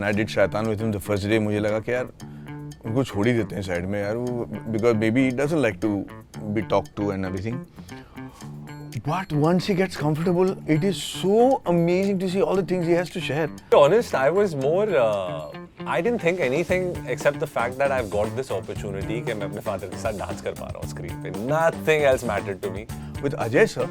I did शैतान with him the first day. मुझे लगा कि यार उनको छोड़ ही देते हैं साइड में यार वो because maybe he doesn't like to be talked to and everything. But once he gets comfortable, it is so amazing to see all the things he has to share. To be honest, I was more. I didn't think anything except the fact that I've got this opportunity कि मैं अपने father के साथ dance कर पा रहा हूँ screen पे. Nothing else mattered to me. With Ajay sir,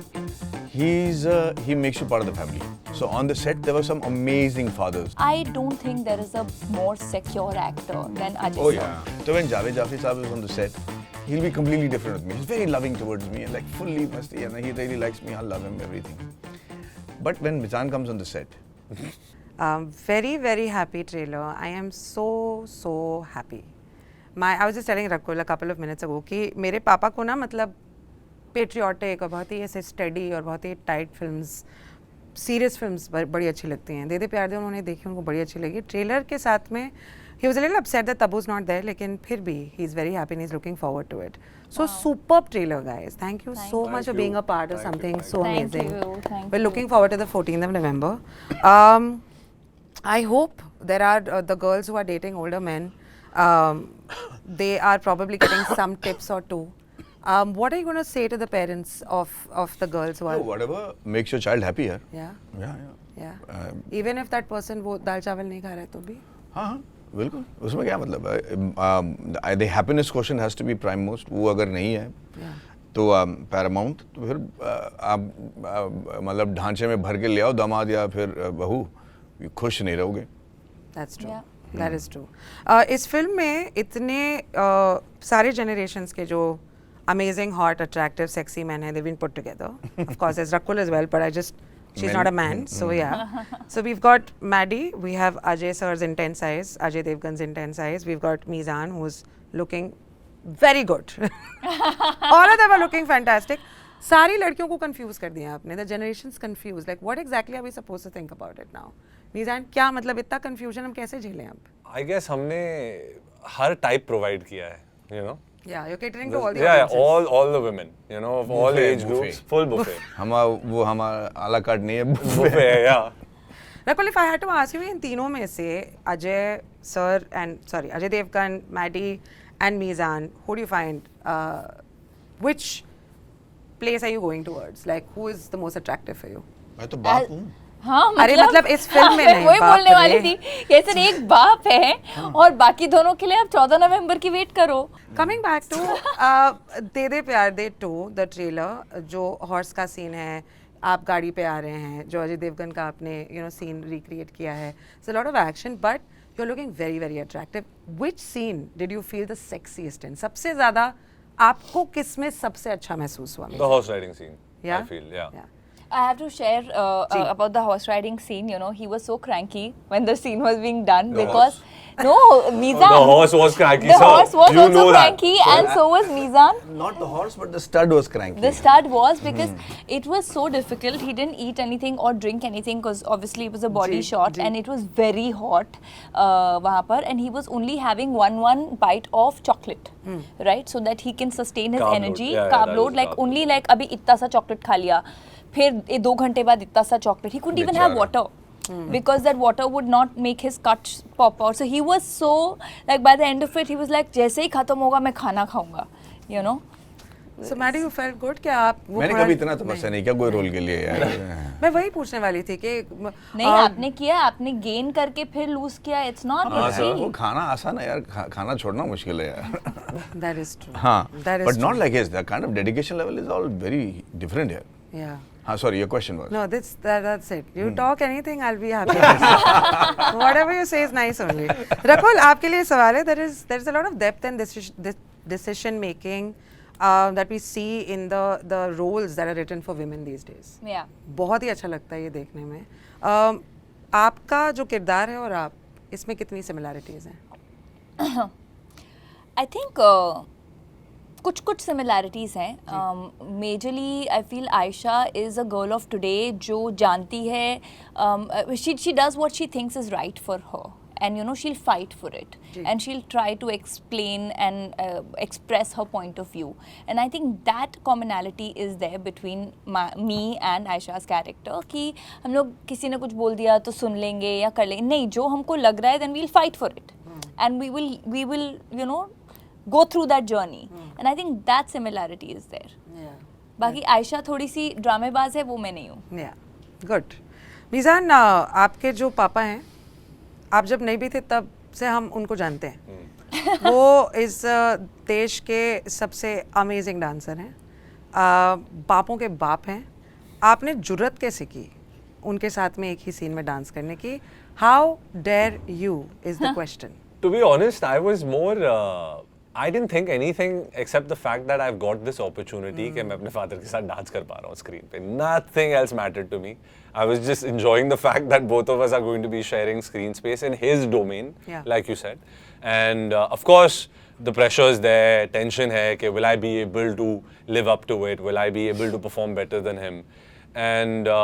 he makes you part of the family. So on the set there were some amazing fathers. I don't think there is a more secure actor than Ajay. Oh yeah. So when Javed Jaffri Saab is on the set, he'll be completely different with me. He's very loving towards me and like fully masti and he really likes me. I love him, everything. But when Mizan comes on the set, very, very happy trailer. I am so happy. I was just telling Rakul a couple of minutes ago कि मेरे पापा को ना मतलब patriotic और बहुत ही ऐसे study और बहुत ही टाइट फिल्म्स, सीरियस फिल्म्स बड़ी अच्छी लगती हैं. दे दे प्यार दे उन्होंने देखी, उनको बड़ी अच्छी लगी. ट्रेलर के साथ में he was a little upset that Tabu's not there, लेकिन फिर भी he is very happy and he's looking forward to it. So superb trailer, guys. Thank you so much for being a part of something so amazing. Thank We're you. looking forward to the 14th of November. I hope there are the girls who are dating older men. They are probably getting some tips or two. What are you going to say to the parents of the girls who are? no, whatever makes your child happy यार. Yeah, Yeah. yeah. Even if that person वो दाल चावल नहीं खा रहा है तो भी. हाँ बिल्कुल उसमें क्या मतलब है. The happiness question has to be prime most. वो अगर नहीं है तो पैरामाउंट तो फिर आप मतलब ढांचे में भर के ले आओ दामाद या फिर बहू, खुश नहीं रहोगे. That's true. Yeah. That is true. इस फिल्म में इतने सारे generations के जो amazing, hot, attractive, sexy men हैं, they've been put together. Of course, there's Rakul as well, but she's not a man, so yeah. So we've got Maddie, we have Ajay sir's intense eyes, Ajay Devgan's intense eyes. We've got Mizan, who's looking very good. All of them are looking fantastic. सारी लड़कियों को confuse कर दिया आपने. The generation's confused. Like, what exactly are we supposed to think about it now? Mizan, क्या मतलब इतना confusion हम कैसे झेलें अब? I guess हमने हर type provide किया है, you know. Yeah, you're catering to all the Yeah, audiences. all the women, you know, of all Buffet, age groups, buffet. full buffet. हमारा à la carte नहीं है. Buffet, yeah. Rakul, if I had to ask you इन तीनों में से Ajay sir and Ajay Devgan, Maddie and Mizan, who do you find? Which place are you going towards? Like, who is the most attractive for you? मैं तो बाप हूँ. हाँ अरे मतलब इस फिल्म में नहीं, वही बाप बोलने वाली रे. थी कि सर एक बाप है और बाकी दोनों के लिए आप 14 नवंबर की वेट करो. Coming back to दे दे प्यार दे 2, the trailer, जो हॉर्स का सीन है, आप गाड़ी पे आ रहे हैं, जो अजय देवगन का आपने सीन रिक्रिएट किया है. It's a lot of action, but you're looking very, very attractive. Which scene did you feel the sexiest in? सबसे ज़्यादा आपको किस में सबसे अच्छा महसूस हुआ? The horse riding scene, Yeah? I feel, yeah. I have to share about the horse riding scene. You know, he was so cranky when the scene was being done because no, Mizan. The horse was cranky, The sir. horse was You also know that. cranky, and so was Mizan. Not the horse, but the stud was cranky. The stud was because it was so difficult. He didn't eat anything or drink anything because obviously it was a body shot and it was very hot वहाँ पर, and he was only having one bite of chocolate, right? So that he can sustain his Carb load. energy, Yeah, carb that load, is like carb only like अभी इतना सा chocolate खा लिया, फिर 2 घंटे बाद इतना सा chocolate. He couldn't even have water. Because that water would not make his cuts pop out. So he was so, like by the end of it, he was like, जैसे ही खत्म होगा मैं खाना खाऊंगा, you know. So Maddie, you felt good क्या आप वो मैंने थोड़ा- कभी इतना तपस्या नहीं किया कोई रोल के लिए यार. मैं वही पूछने वाली थी कि नहीं आपने किया, आपने गेन करके फिर लूज किया. It's not easy. वो खाना आसान है यार, खाना छोड़ना मुश्किल है यार. That is true. हाँ, That is but true. not like his. The kind of dedication level is all very different here. Yeah. हाँ, sorry, your question was. No, that's it. You talk anything, I'll be happy. Whatever you say is nice only. Rakul, आपके लिए सवाल है. There is a lot of depth and decision making that we see in the roles that are written for women these days. Yeah. बहुत ही अच्छा लगता है ये देखने में. आपका जो किरदार है और आप इसमें कितनी similarities हैं? I think कुछ similarities हैं. Majorly, I feel Aisha is a girl of today जो जानती है, she does what she thinks is right for her. and you know she'll fight for it, and she'll try to explain and express her point of view. And I think that commonality is there between me and Aisha's character कि हम लोग किसी ने कुछ बोल दिया तो सुन लेंगे या कर लेंगे, नहीं, जो हमको लग रहा है then we'll fight for it, and we will you know go through that journey. And I think that similarity is there. बाकी आयशा थोड़ी सी ड्रामेबाज है, वो मैं नहीं हूँ. गुड. मीज़ान, आपके जो पापा हैं, आप जब नहीं भी थे तब से हम उनको जानते हैं. वो इस देश के सबसे अमेजिंग डांसर हैं, बापों के बाप हैं. आपने जुर्रत कैसे की उनके साथ में एक ही सीन में डांस करने की? How dare you is the question. To be honest, I was more. I didn't think anything except the fact that I've got this opportunity कि मैं अपने father के साथ dance कर पा रहा हूँ screen पे. Nothing else mattered to me. I was just enjoying the fact that both of us are going to be sharing screen space in his domain, like you said. And of course, the pressure is there, tension है कि will I be able to live up to it? Will I be able to perform better than him? And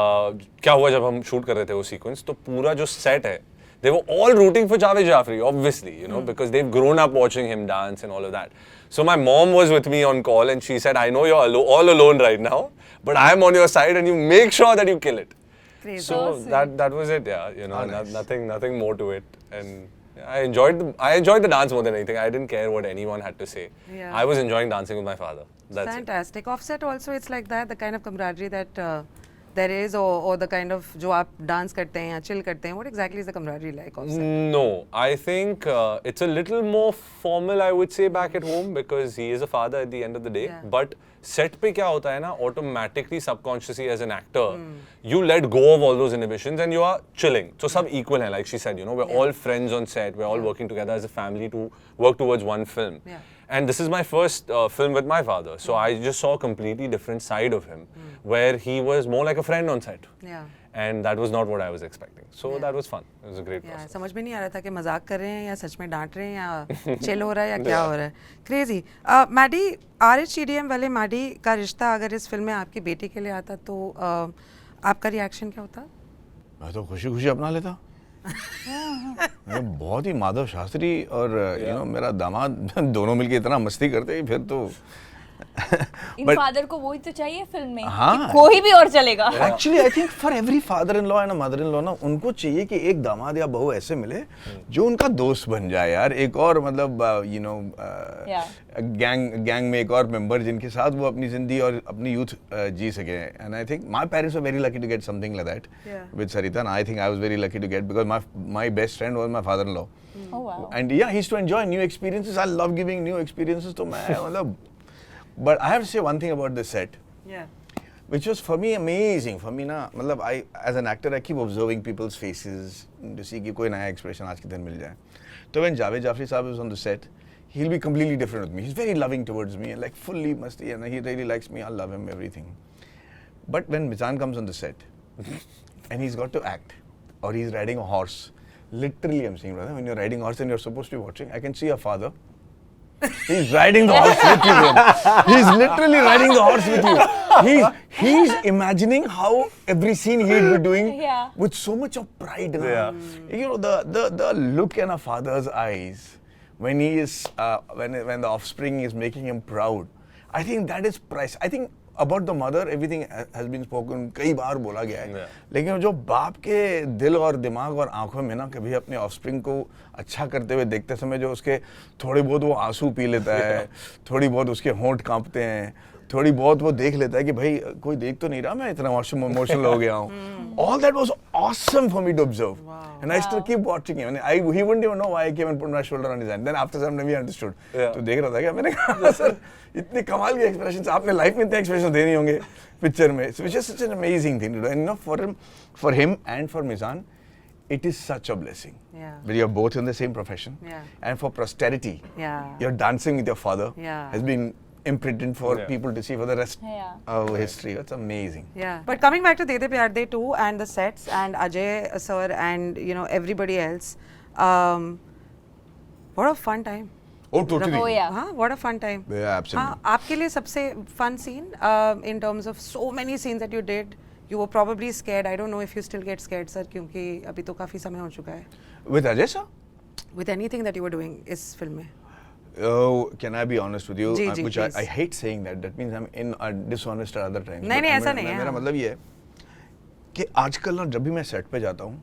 क्या हुआ जब हम shoot कर रहे थे वो sequence, तो पूरा जो set है, they were all rooting for Javed Jafri, obviously, you know, because they've grown up watching him dance and all of that. So my mom was with me on call and she said, I know you're all alone right now, but I'm on your side and you make sure that you kill it. Crazy. So that was it, yeah, you know, nothing more to it. And I enjoyed the dance more than anything. I didn't care what anyone had to say. Yeah. I was enjoying dancing with my father. That's Fantastic. Offset also, it's like that, the kind of camaraderie that there is, or the kind of जो आप dance करते हैं या chill करते हैं, what exactly is the camaraderie like? Offset? No, I think it's a little more formal, I would say, back at home because he is a father at the end of the day. Yeah. But set पे क्या होता है ना, automatically, subconsciously as an actor, you let go of all those inhibitions and you are chilling. So sab equal hai, like she said, you know, we're all friends on set, we're all working together as a family to work towards one film. Yeah. And this is my first film with my father, so I just saw a completely different side of him, where he was more like a friend on set. Yeah. And that was not what I was expecting. So that was fun. It was a great process. समझ में नहीं आ रहा था कि मजाक कर रहे हैं या सच में डांट रहे हैं या चिल हो रहा है या क्या हो रहा है. क्रेजी. मैडी, RHCDM वाले मैडी का रिश्ता अगर इस फिल्म में आपकी बेटी के लिए आता तो आपका रिएक्शन क्या होता? मैं तो खुशी खुशी अपना लेता. बहुत ही माधव शास्त्री और you know, मेरा दामाद दोनों मिलके इतना मस्ती करते फिर तो इन फादर को वही तो चाहिए फिल्म में, हाँ, कि कोई भी और चलेगा. Actually I think for every father in law and mother in law ना, उनको चाहिए कि एक दामाद या बहू ऐसे मिले जो उनका दोस्त बन जाए यार, एक और मतलब यू नो गैंग में एक और मेंबर जिनके साथ वो अपनी जिंदगी और अपनी यूथ जी सके. And I think my parents were very lucky to get something like that with Sarita, and I think I was very lucky to get because my best friend was my father in law. Oh wow. And yeah, he used to enjoy new experiences. I love giving new experiences to my but I have to say one thing about this set. Yeah. Which was for me amazing. For me na, मतलब I as an actor I keep observing people's faces to see कि कोई नया expression आज के दिन मिल जाए. So when Javed Jafri Saab is on the set, he'll be completely different with me. He's very loving towards me and like fully masti, and he really likes me. I love him, everything. But when Mizan comes on the set and he's got to act or he's riding a horse, literally I'm saying, brother, when you're riding a horse and you're supposed to be watching, I can see your father. He's riding the horse with you, bro. He's literally riding the horse with you. He's imagining how every scene he'd be doing with so much of pride. Yeah. You know, the look in a father's eyes when he is when the offspring is making him proud. I think that is priceless. I think about the mother everything has been spoken, कई बार बोला गया है, लेकिन जो बाप के दिल और दिमाग और आंखों में ना कभी अपने ऑफस्प्रिंग को अच्छा करते हुए देखते समय जो उसके थोड़ी बहुत वो आंसू पी लेता है, थोड़ी बहुत उसके होंठ कांपते हैं, थोड़ी बहुत वो देख लेता है कि भाई कोई देख तो नहीं रहा, मैं इतना इमोशनल हो गया हूँ. All that was awesome for me to observe. And I still keep watching him. And he wouldn't even know why I came and put my shoulder on his hand. Then after some time he understood. तो देख रहा था क्या, मैंने कहा sir इतने कमाल के एक्सप्रेशंस आपने लाइफ में इतने एक्सप्रेशन देने होंगे पिक्चर में. So it's just such an amazing thing to do. And you know, for him and for Mizan, it is such a blessing. Yeah. But you're both in the same profession. Yeah. And for posterity, Yeah. you're dancing with your father has been imprinted for people to see for the rest of history. That's amazing. Yeah. But coming back to Dede Pyar De 2 and the sets and Ajay sir and you know everybody else, what a fun time. Oh, totally. Oh yeah. हाँ, what a fun time. Yeah, absolutely. हाँ, आपके लिए सबसे fun scene in terms of so many scenes that you did, you were probably scared. I don't know if you still get scared, sir, क्योंकि अभी तो काफी समय हो चुका है. With Ajay sir? with anything that you were doing इस film में? Oh, can I be honest with you? Ji, Which please. I hate saying that. That means I'm dishonest at other times. नहीं, But नहीं, ऐसा नहीं है, मेरा हाँ. मतलब ये है कि आजकल ना जब भी मैं सेट पे जाता हूँ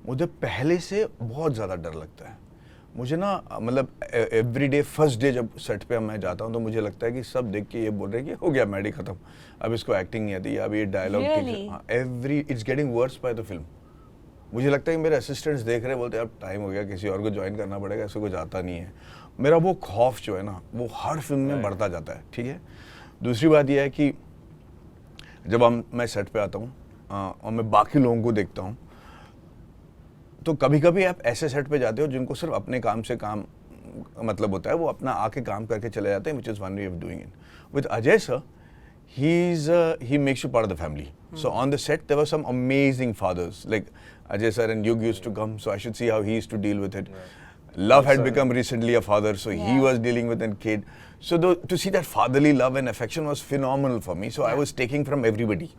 मुझे पहले से बहुत ज़्यादा डर लगता है. मुझे ना मतलब एवरी डे फर्स्ट डे जब सेट पे मैं जाता हूँ तो मुझे लगता है कि सब देख के ये बोल रहे हैं कि हो गया मैडी खत्म, अब इसको एक्टिंग नहीं आती, अब ये dialogue every it's getting worse by the film. मुझे लगता है कि मेरे असिस्टेंट्स देख रहे हैं, बोलते हैं अब टाइम हो गया, किसी और को ज्वाइन करना पड़ेगा, ऐसे कुछ आता नहीं है. मेरा वो खौफ जो है ना वो हर फिल्म में बढ़ता जाता है. ठीक है. दूसरी बात यह है कि जब मैं सेट पे आता हूँ और मैं बाकी लोगों को देखता हूँ तो कभी कभी आप ऐसे सेट पे जाते हो जिनको सिर्फ अपने काम से काम मतलब होता है, वो अपना आके काम करके चले जाते हैं, which is one way of doing it. With Ajay sir he makes you part of the family. So on the set there were some amazing fathers like Ajay sir and Yug used to come, so I should see how he used to deal with it. Love had become recently a father, so he was dealing with a kid. So to see that fatherly love and affection was phenomenal for me. So I was taking from everybody.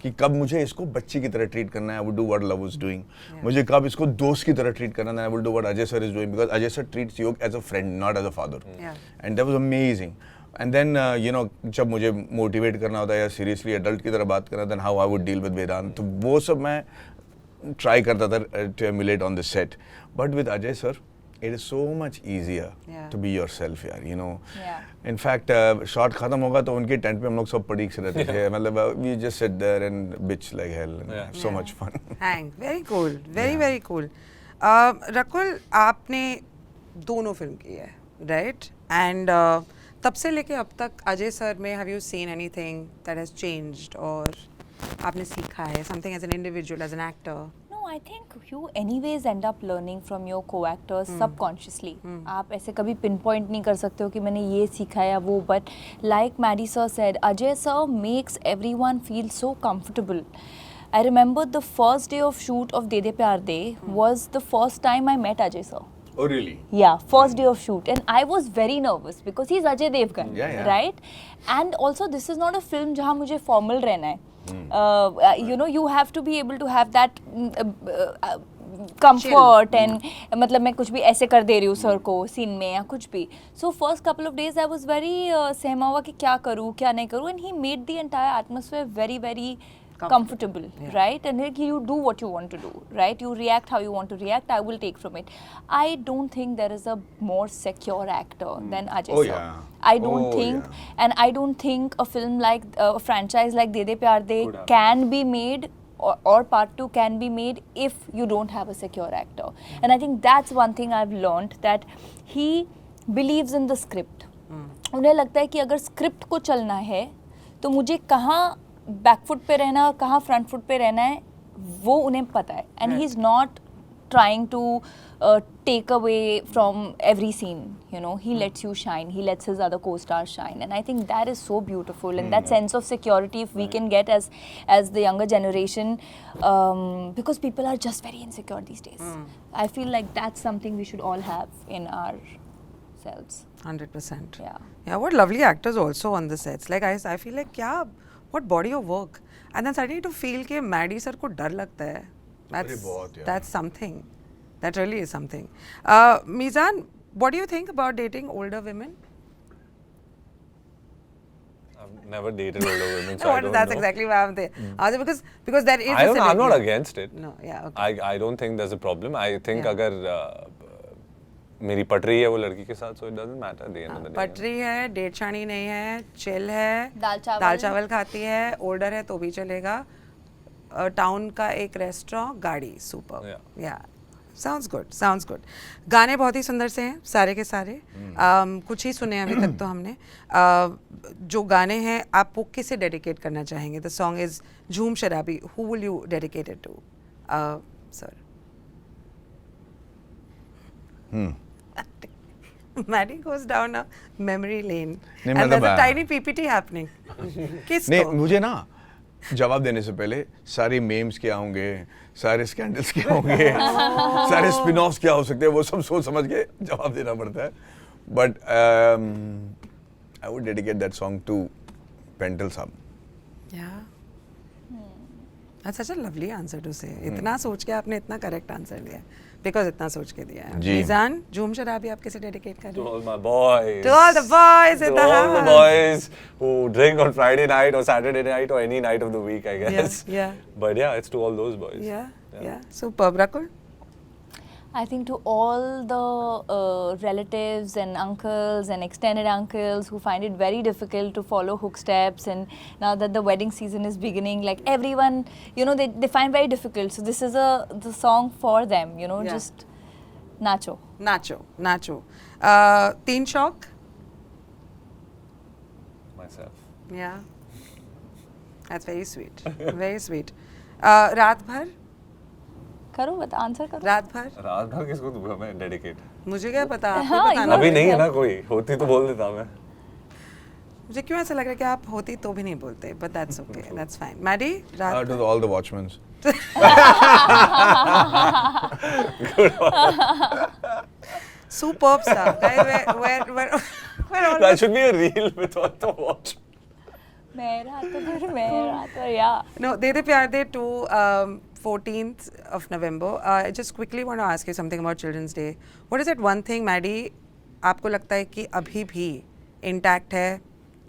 कि कब मुझे इसको बच्ची की तरह treat करना है, I would do what Love was doing. मुझे कब इसको दोस्त की तरह treat करना है, I will do what Ajay sir is doing, because Ajay sir treats Yug as a friend, not as a father. And that was amazing. And then जब मुझे मोटिवेट करना होता है या सीरियसली एडल्ट की तरह बात करना, then how I would deal with वेदांत, तो वो सब मैं ट्राई करता था to emulate on the set. But with Ajay sir, it is so much easier to be yourself, यार, you know. In fact, shot खत्म होगा तो उनके टेंट पे हम लोग सब पड़ीक से रहते थे, मतलब we just sit there and bitch like hell and have so much fun. Hang, very cool, very cool. Rakul, आपने दोनों फिल्म की है, right? And तब से लेके अब तक अजय सर में have you seen anything that has changed और आपने सीखा है something as an individual, as an actor? No, I think you anyways end up learning from your co-actors subconsciously. आप ऐसे कभी pinpoint नहीं कर सकते हो कि मैंने ये सीखा है या वो, but like Maddie sir said, Ajay sir makes everyone feel so comfortable. I remember the first day of shoot of De De Pyar De was the first time I met Ajay sir. Oh really? Yeah, first day of shoot, and I was very nervous because he's Ajay Devgan, right? And also this is not a film जहाँ मुझे formal रहना है. You know, you have to be able to have that comfort and मतलब मैं कुछ भी ऐसे कर दे रही हूँ सर को सीन में या कुछ भी. So first couple of days I was very सहमा हुआ कि क्या करूँ क्या नहीं करूँ, and he made the entire atmosphere very comfortable, right? And like, you do what you want to do, right? You react how you want to react. I will take from it. I don't think there is a more secure actor than Ajay sir. Yeah. I don't think, and I don't think a film like a franchise like De De Pyar De can be made or part 2 can be made if you don't have a secure actor. And I think that's one thing I've learned, that he believes in the script. उन्हें लगता है कि अगर script को चलना है तो मुझे कहाँ बैकफुट पे रहना है और कहाँ फ्रंट फुट पे रहना है वो उन्हें पता है. And he is not trying to take away from every scene, you know. He lets you shine, he lets his other co-stars shine, and I think that is so beautiful. And that sense of security, if we can get as the younger generation, because people are just very insecure these days. I feel like that's something we should all have in ourselves. 100%. Yeah, what lovely actors also on the sets. Like I feel like what body of work, and then suddenly to feel कि Maddie sir को डर लगता है, that's something. That really is something. Mizan, what do you think about dating older women? I've never dated older women, so I don't that's know. exactly why I'm there. Because there is. I'm not against it. No, yeah, okay. I don't think there's a problem. I think अगर मेरी पटरी है वो लड़की के साथ, so it doesn't matter at the end of the day. पटरी है, डेट छानी नहीं है, चिल है, दाल चावल खाती है, ओल्डर है तो भी चलेगा, टाउन का एक रेस्टोरेंट, गाड़ी, सुपर. या Sounds good. गाने बहुत ही सुंदर से हैं सारे के सारे. कुछ ही सुने अभी तक तो हमने. जो गाने हैं आप वो किसे डेडिकेट करना चाहेंगे? The song is झूम शराबी. Who will you dedicate it to, sir? Maddie goes down a memory lane and there's a tiny PPT happening. नहीं, मुझे ना जवाब देने से पहले सारे मेम्स क्या होंगे, सारे स्कैंडल्स क्या होंगे, सारे स्पिन ऑफ्स क्या हो सकते हैं, वो सब सोच समझ के जवाब देना पड़ता है. But I would dedicate that song to Pental साहब. That's such a lovely answer to say. इतना सोच के आपने इतना करेक्ट आंसर दिया. बिकॉज इतना सोच के दिया है. जी. मीजान, झूम शराबी आप किसे डेडिकेट कर रहे To हैं? all my boys. To all the boys in To the all the house. boys who drink on Friday night or Saturday night or any night of the week, I guess. yeah. But yeah, it's to all those boys. Yeah. Superb. Rakul? I think to all the relatives and uncles and extended uncles who find it very difficult to follow hook steps, and now that the wedding season is beginning, like everyone, you know, they find very difficult. So this is the song for them, you know, Yeah. just nacho. Nacho. Teen Shock? Myself. Yeah. That's very sweet. Very sweet. रात भर? करो बता answer करो. रात भर? रात भर किसको दूंगा मैं डेडिकेट? मुझे क्या पता, आपको हाँ, बताना. अभी नहीं है ना कोई, होती तो बोल देता मैं. मुझे क्यों ऐसा लग रहा है कि आप होती तो भी नहीं बोलते, but that's okay, that's fine. Maddie, रात To all the watchmen. superb stuff. Guys, we're all That should be a reel with all the watch. मेरा तो yeah. No, De De Pyar De 2, 14th of November. I just quickly want to ask you something about Children's Day. What is that one thing, Maddie, आपको लगता है कि अभी भी intact है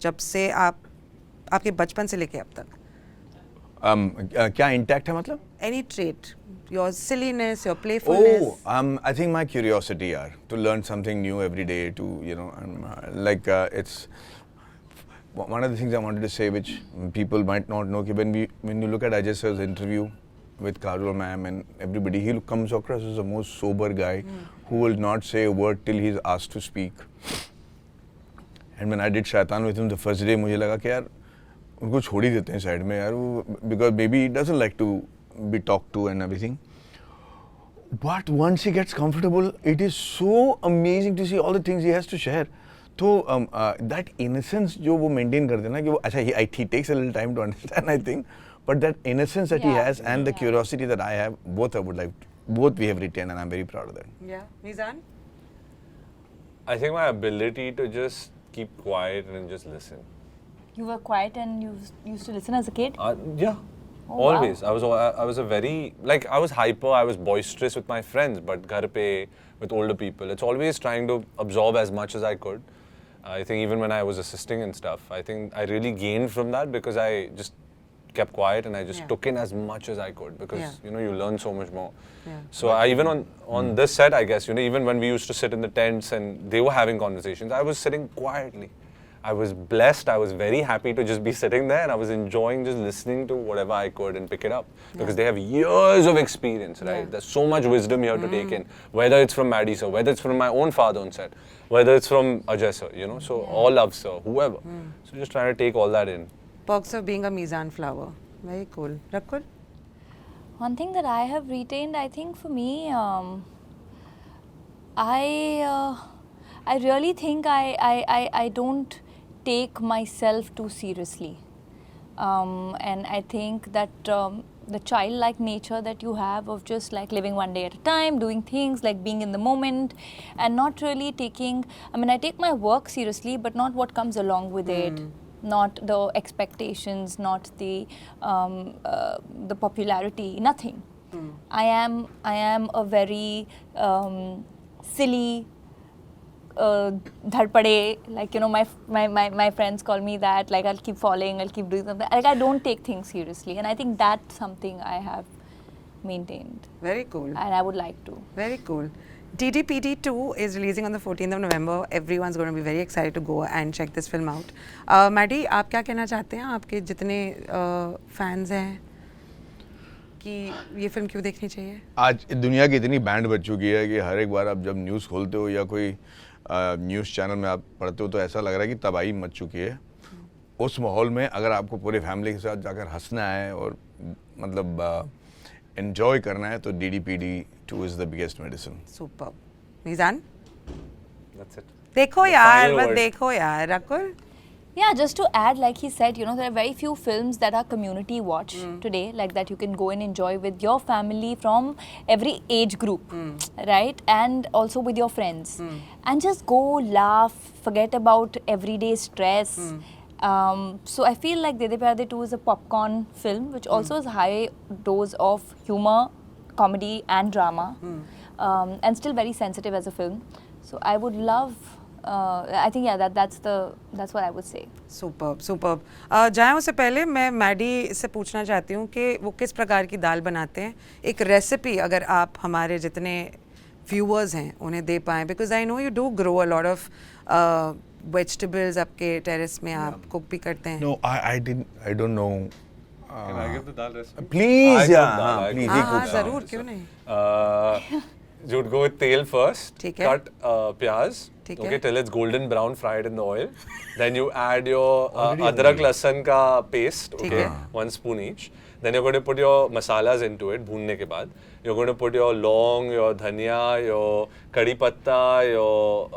जब से आपके बचपन से लेके अब तक? क्या intact है मतलब? Any trait, your silliness, your playfulness. I think my curiosity, yaar, to learn something new every day. To it's one of the things I wanted to say, which people might not know. When you look at Ajay sir's interview with Kajol ma'am and everybody, he comes across as the most sober guy who will not say a word till he's asked to speak. And when I did Shaitan with him the first day, मुझे लगा कि यार उनको छोड़ ही देते हैं side में यार वो, because maybe he doesn't like to be talked to and everything. But once he gets comfortable, it is so amazing to see all the things he has to share. तो that innocence जो वो maintain करते हैं ना कि वो अच्छा he takes a little time to understand, I think, but that innocence that he has and the curiosity that I have, both we have retained, and I'm very proud of that. Yeah, Mizan? I think my ability to just keep quiet and just listen. You were quiet and you used to listen as a kid? Yeah. Oh, wow. Always. I was a very, like, I was hyper, I was boisterous with my friends, but ghar pe, with older people, it's always trying to absorb as much as I could. I think even when I was assisting and stuff, I think I really gained from that because I just kept quiet and I just took in as much as I could because, you know, you learn so much more. Yeah. So I even on this set, I guess, you know, even when we used to sit in the tents and they were having conversations, I was sitting quietly. I was blessed. I was very happy to just be sitting there and I was enjoying just listening to whatever I could and pick it up because they have years of experience, right? There's so much wisdom here to take in, whether it's from Maddie sir, whether it's from my own father on set, whether it's from Ajay sir, you know, so all love sir, whoever. So just trying to take all that in. Perks of being a Mizan flower. Very cool. Rakul? One thing that I have retained, I think for me, I really think I don't take myself too seriously, and I think that the childlike nature that you have of just like living one day at a time, doing things like being in the moment, and not really taking. I mean, I take my work seriously, but not what comes along with it. Not the expectations, not the popularity, nothing. I am a very silly, dharpade, like, you know, my friends call me that, like I'll keep falling, I'll keep doing something. Like I don't take things seriously, and I think that's something I have maintained. Very cool. And I would like to. Very cool. DDPD 2 is releasing on the 14th of November. Everyone's going to be very excited to go and check this film out. Maddie, आप क्या कहना चाहते हैं? आपके जितने fans हैं कि ये फिल्म क्यों देखनी चाहिए? आज दुनिया की इतनी बैंड बच चुकी है कि हर एक बार आप जब न्यूज़ खोलते हो या कोई न्यूज़ चैनल में आप पढ़ते हो तो ऐसा लग रहा है कि तबाही मच चुकी है. उस माहौल में अगर आपको पूरी फैमिली के साथ जाकर हंसना है और मतलब enjoy करना है तो DDPD 2 is the biggest medicine. Superb. Mizan? That's it. देखो The यार, final बस word. देखो यार. Rakul? Yeah, just to add, like he said, you know, there are very few films that are community watch today, like that you can go and enjoy with your family from every age group, right? And also with your friends. And just go laugh, forget about everyday stress. So I feel like De De Pyar De 2 is a popcorn film, which also has a high dose of humor, comedy and drama. and still very sensitive as a film. So I would love. I think that's what I would say. Superb superb जाएं उससे पहले मैं Maddie से पूछना चाहती हूँ कि वो किस प्रकार की दाल बनाते हैं, एक रेसिपी अगर आप हमारे जितने व्यूअर्स हैं उन्हें दे पाएँ, because I know you do grow a lot of vegetables आपके टेरेस में, आप कुक भी करते हैं. No, I don't know. Can I give the dal recipe? Please, I yeah, cook dal, I please. cook he हाँ हाँ cooks. ज़रूर, क्यों नहीं. You'd go with tail first. ठीक है. Cut pyaz. ठीक Okay, है. till it's golden brown, fry it in the oil. Then you add your adrak lasan ka paste. ठीक Okay, है. 1 spoon each. Then you're going to put your masalas into it. भूनने के बाद you're going to put your long, your dhania, your kadi patta, your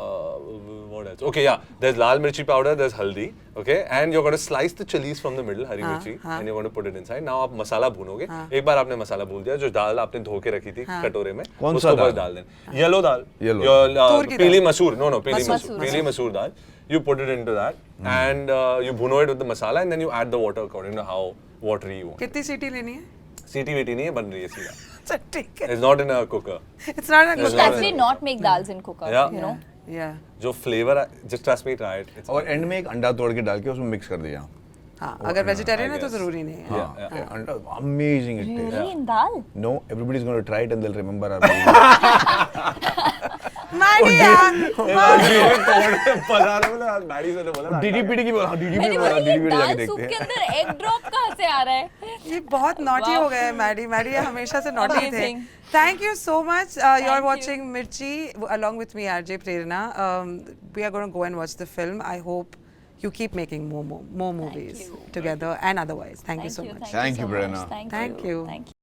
what else? Okay, yeah. There's lal mirchi powder. There's haldi. Okay, and you're going to slice the chilies from the middle, हरी मिर्ची, and you're going to put it inside. Now आप मसाला भूनोगे. एक बार आपने मसाला भून दिया, जो दाल आपने धो के रखी थी कटोरे में, कौन सा उसको बस दाल? डाल देना. Yellow dal. Yellow. Your तूर की पीली दाल. मसूर. No, पीली मसूर. मसूर. पीली मसूर दाल. You put it into that, and you bhuno it with the masala, and then you add the water according to how watery you want. कितनी सीटी लेनी है? सीटी वीटी नहीं है, बन रही है सीधा. अच्छा ठीक है. It's not in a cooker. It's not a It's You not should actually in- not make dals in cooker. Yeah. You know. Yeah. जो flavor, just trust me, try it. It's और एंड में एक अंडा तोड़ के डाल के उसमें मिक्स कर दिया. हाँ, अगर वेजिटेरियन I है तो guess. ज़रूरी नहीं है. Yeah. अंडा amazing it tastes. Really in dal? No, everybody's going to try it and they'll remember our movie. Maddy यार. डीडी पीडी की बोला, डीडी मैंने पीडी बोला, बोला डीडी ये पीडी जाके दाल सूप देखते के हैं. अंदर एग ड्रॉप कहाँ से आ रहा है? ये बहुत नॉटी Wow. हो गए मैडी. मैडी हमेशा से नॉटी थे. Amazing. Thank you so much. You are Thank watching Mirchi along with me, RJ Prerna. We are going to go and watch the film. I hope you keep making more movies you. together and otherwise. Thank you so much. Thank you, so Brenna. much. Thank you. Thank you.